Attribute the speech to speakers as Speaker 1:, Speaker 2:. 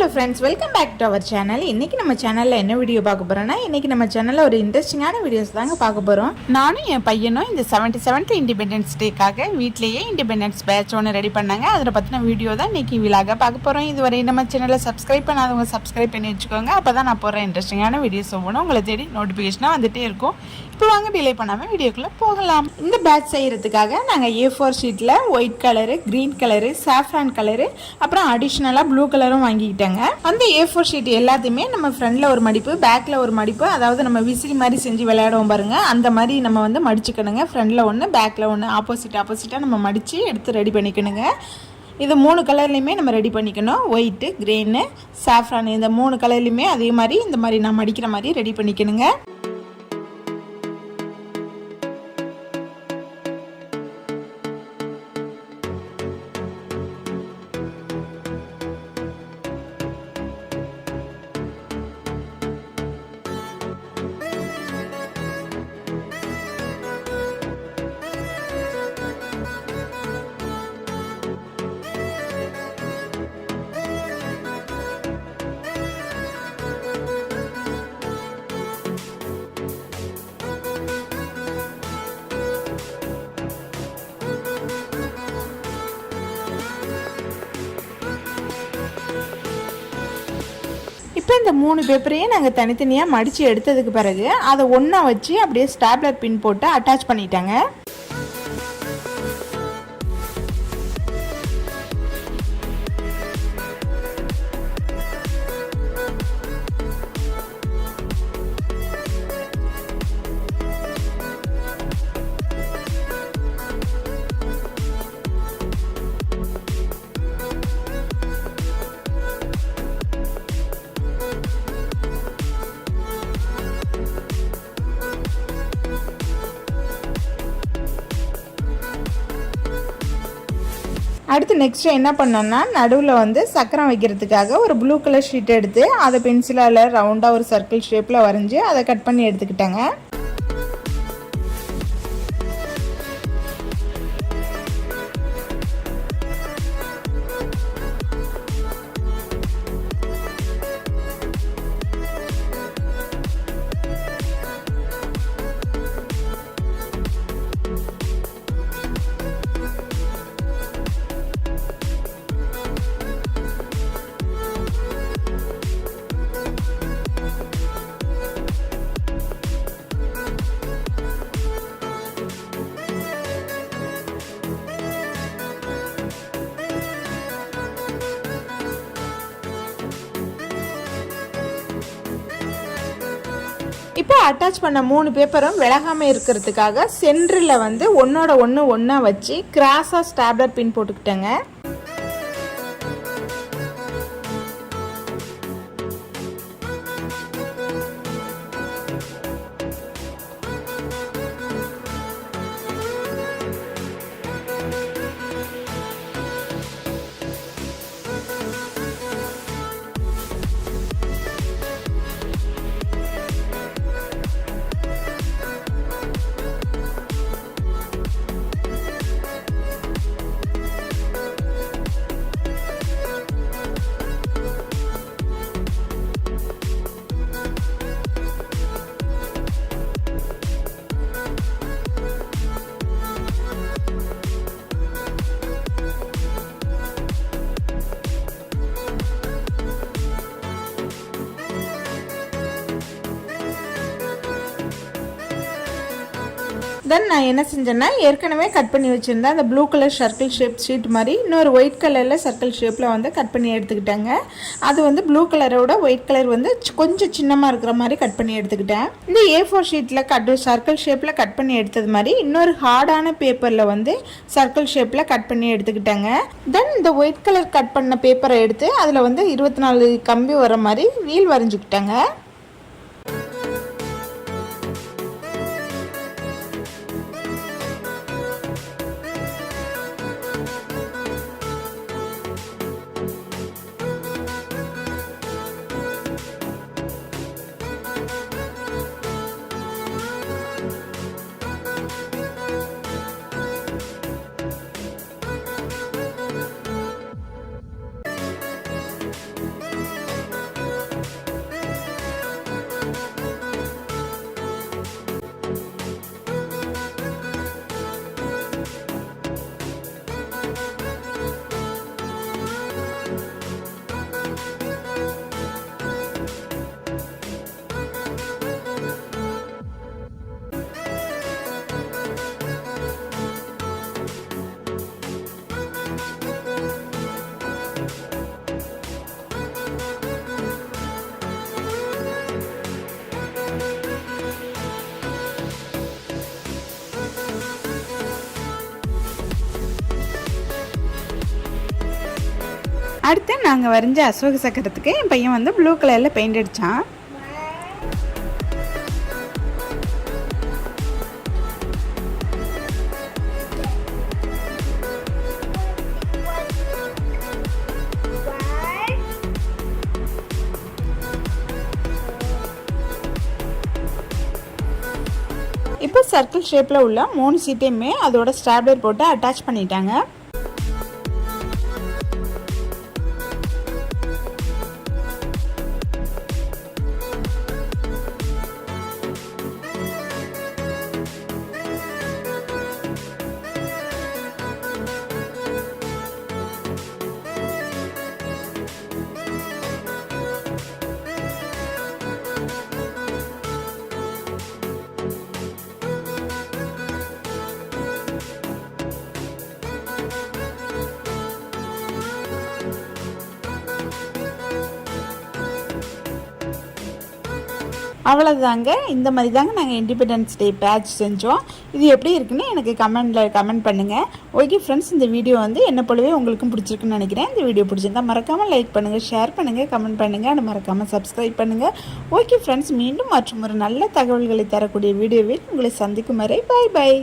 Speaker 1: Hello friends, welcome back to our channel. இன்றைக்கி நம்ம சேனலில் என்ன வீடியோ பார்க்க போகிறோன்னா, இன்றைக்கி நம்ம சேனலில் ஒரு இன்ட்ரெஸ்டிங்கான வீடியோஸ் தாங்க பார்க்க போகிறோம். நானும் என் பையனும் இந்த 77th இண்டிபெண்டன்ஸ் டேக்காக வீட்லேயே இண்டிபெண்டன்ஸ் பேட்ச் ஒன்று ரெடி பண்ணாங்க. அதில் பற்றின வீடியோ தான் இன்றைக்கி விலாக பார்க்க போகிறோம். இதுவரை நம்ம சேனலை சப்ஸ்கிரைப் பண்ணாதவங்க சப்ஸ்கிரைப் பண்ணி வச்சுக்கோங்க. அப்போ தான் நான் போகிற இன்ட்ரெஸ்டிங்கான வீடியோஸ் ஒவ்வொன்றும் உங்களை தேடி நோட்டிஃபிகேஷனாக வந்துகிட்டே இருக்கும். இப்போ வாங்க டிலே பண்ணாமல் வீடியோக்குள்ளே போகலாம். இந்த பேட்ச் செய்கிறதுக்காக நாங்கள் A4 ஷீட்டில் white colour, green colour, saffron colour, அப்புறம் அடிஷ்னலாக ப்ளூ கலரும் வாங்கிக்கிட்டாங்க. அந்த A4 ஷீட் எல்லாத்தையுமே நம்ம ஃப்ரண்டில் ஒரு மடிப்பு, பேக்கில் ஒரு மடிப்பு, அதாவது நம்ம விசிறி மாதிரி செஞ்சு விளையாடுவோம் பாருங்கள், அந்த மாதிரி நம்ம மடிச்சுக்கணுங்க. ஃப்ரண்டில் ஒன்று, பேக்கில் ஒன்று, ஆப்போசிட்டாக நம்ம மடித்து எடுத்து ரெடி பண்ணிக்கணுங்க. இது 3 கலர்லையுமே நம்ம ரெடி பண்ணிக்கணும். ஒயிட்டு, க்ரீனு, சாஃப்ரான், இந்த 3 கலர்லையுமே அதே மாதிரி இந்த மாதிரி நான் மடிக்கிற மாதிரி ரெடி பண்ணிக்கணுங்க. இப்போ இந்த 3 பேப்பரையும் நாங்கள் தனித்தனியாக மடித்து எடுத்ததுக்கு பிறகு அதை ஒன்றா வச்சு அப்படியே ஸ்டாப்லர் பின் போட்டு அட்டாச் பண்ணிட்டாங்க. அடுத்து நெக்ஸ்ட்டு என்ன பண்ணோன்னா, நடுவில் சக்கரம் வைக்கிறதுக்காக ஒரு ப்ளூ கலர் ஷீட் எடுத்து அதை பென்சிலால் ரவுண்டாக ஒரு சர்க்கிள் ஷேப்பில் வரைஞ்சி அதை கட் பண்ணி எடுத்துக்கிட்டாங்க. இப்போ அட்டாச் பண்ண 3 பேப்பரும் விலகாமல் இருக்கிறதுக்காக சென்டரில் ஒன்றோட ஒன்று ஒன்றா வச்சு கிராஸாக ஸ்டாப்லர் பின் போட்டுக்கிட்டேங்க. தென் நான் என்ன செஞ்சேன்னா, ஏற்கனவே கட் பண்ணி வச்சுருந்தேன் அந்த blue colour circle shape sheet மாதிரி இன்னொரு ஒயிட் கலரில் சர்க்கிள் ஷேப்பில் கட் பண்ணி எடுத்துக்கிட்டேங்க. அது ப்ளூ கலரோட ஒயிட் கலர் கொஞ்சம் சின்னமாக இருக்கிற மாதிரி கட் பண்ணி எடுத்துக்கிட்டேன். இந்த A4 ஷீட்டில் சர்க்கிள் ஷேப்பில் கட் பண்ணி எடுத்தது மாதிரி இன்னொரு ஹார்டான பேப்பரில் சர்க்கிள் ஷேப்பில் கட் பண்ணி எடுத்துக்கிட்டேங்க. தென் இந்த ஒயிட் கலர் கட் பண்ண பேப்பரை எடுத்து அதில் 24 கம்பி வர மாதிரி வீல் வரைஞ்சிக்கிட்டேங்க. அடுத்து நாங்கள் வரைஞ்ச அசோக சக்கரத்துக்கு என் பையன் வந்து ப்ளூ கலரில் பெயிண்ட் அடித்தான். இப்போ சர்க்கிள் ஷேப்பில் உள்ள 3 சீட்டையுமே அதோட ஸ்டாப்லர் போட்டு அட்டாச் பண்ணிட்டாங்க. அவ்வளோதாங்க. இந்த மாதிரி தாங்க நாங்கள் இண்டிபெண்டன்ஸ் டே பேட்ச் செஞ்சோம். இது எப்படி இருக்குன்னு எனக்கு கமெண்ட் பண்ணுங்கள். ஓகே ஃப்ரெண்ட்ஸ், இந்த வீடியோ வந்து என்ன போலவே உங்களுக்கும் பிடிச்சிருக்குன்னு நினைக்கிறேன். இந்த வீடியோ பிடிச்சிருந்தா மறக்காமல் லைக் பண்ணுங்கள், ஷேர் பண்ணுங்கள், கமெண்ட் பண்ணுங்கள், அண்ட் மறக்காமல் சப்ஸ்கிரைப் பண்ணுங்கள். ஓகே ஃப்ரெண்ட்ஸ், மீண்டும் மற்றும் ஒரு நல்ல தகவல்களை தரக்கூடிய வீடியோவில் உங்களை சந்திக்கும் வரை பாய் பாய்.